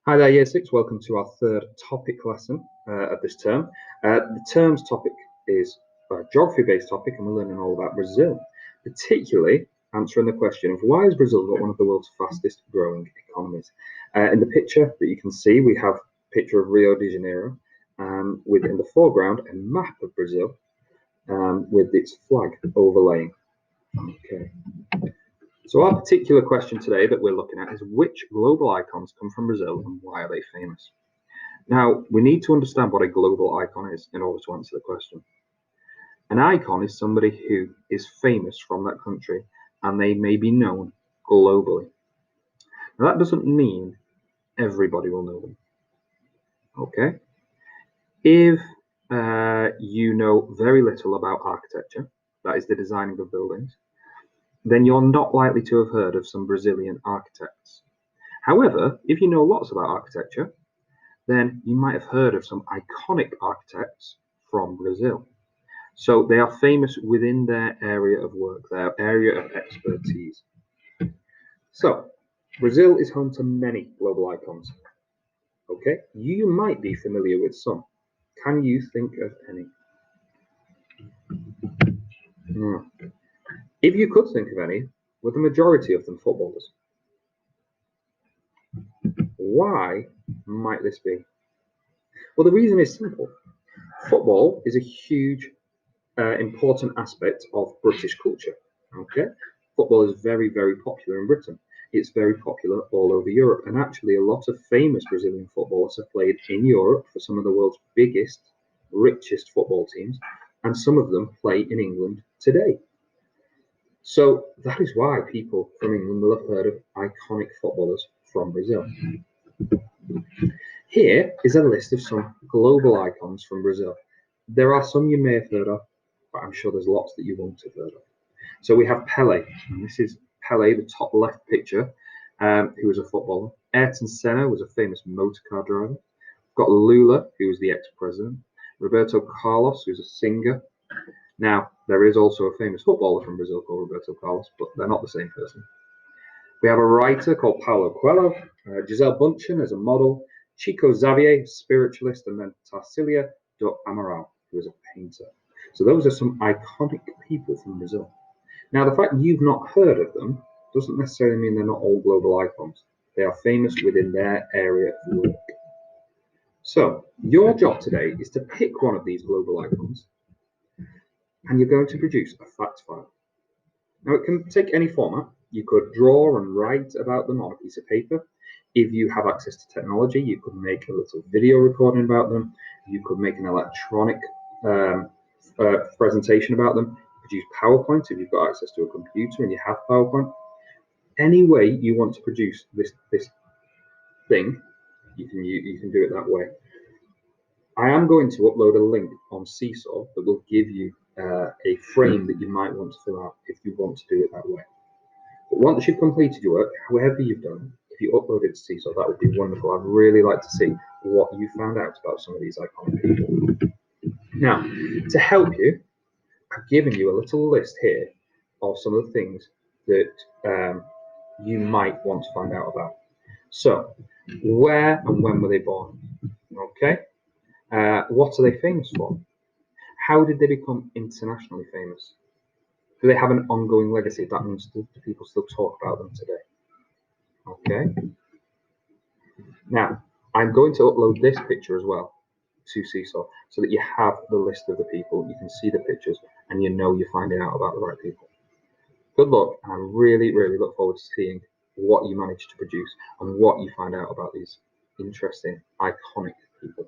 Hi there, Year 6. Welcome to our third topic lesson of this term. The term's topic is a geography-based topic, and we're learning all about Brazil, particularly answering the question of why has Brazil got one of the world's fastest growing economies? In the picture that you can see, we have a picture of Rio de Janeiro, with in the foreground a map of Brazil with its flag overlaying. Okay. So our particular question today that we're looking at is which global icons come from Brazil and why are they famous? Now, we need to understand what a global icon is in order to answer the question. An icon is somebody who is famous from that country and they may be known globally. Now, that doesn't mean everybody will know them. Okay? If you know very little about architecture, that is the designing of buildings, then you're not likely to have heard of some Brazilian architects. However, if you know lots about architecture, then you might have heard of some iconic architects from Brazil. So they are famous within their area of work, their area of expertise. So Brazil is home to many global icons. Okay, you might be familiar with some. Can you think of any? If you could think of any, were the majority of them footballers? Why might this be? Well, the reason is simple. Football is a huge, important aspect of British culture. Okay, football is very, very popular in Britain. It's very popular all over Europe, and actually, a lot of famous Brazilian footballers have played in Europe for some of the world's biggest, richest football teams, and some of them play in England today. So that is why people from England will have heard of iconic footballers from Brazil. Here is a list of some global icons from Brazil. There are some you may have heard of, but I'm sure there's lots that you won't have heard of. So we have Pele, and this is Pele, the top left picture, who was a footballer. Ayrton Senna was a famous motor car driver. We've got Lula, who was the ex-president. Roberto Carlos, who's a singer. Now, there is also a famous footballer from Brazil called Roberto Carlos, but they're not the same person. We have a writer called Paulo Coelho, Gisele Bündchen as a model, Chico Xavier, spiritualist, and then Tarcília do Amaral, who is a painter. So those are some iconic people from Brazil. Now, the fact you've not heard of them doesn't necessarily mean they're not all global icons. They are famous within their area of work. So your job today is to pick one of these global icons, and you're going to produce a fact file. Now, it can take any format. You could draw and write about them on a piece of paper. If you have access to technology, you could make a little video recording about them. You could make an electronic presentation about them. You could use PowerPoint if you've got access to a computer and you have PowerPoint. Any way you want to produce this thing, you can do it that way. I am going to upload a link on Seesaw that will give you a frame that you might want to fill out if you want to do it that way. But once you've completed your work, however you've done, if you upload it to Seesaw, that would be wonderful. I'd really like to see what you found out about some of these iconic people. Now, to help you, I've given you a little list here of some of the things that you might want to find out about. So, where and when were they born? Okay. What are they famous for? How did they become internationally famous? Do they have an ongoing legacy? That means do people still talk about them today? Okay. Now, I'm going to upload this picture as well to Seesaw so that you have the list of the people, you can see the pictures, and you know you're finding out about the right people. Good luck, and I really, really look forward to seeing what you manage to produce and what you find out about these interesting, iconic people.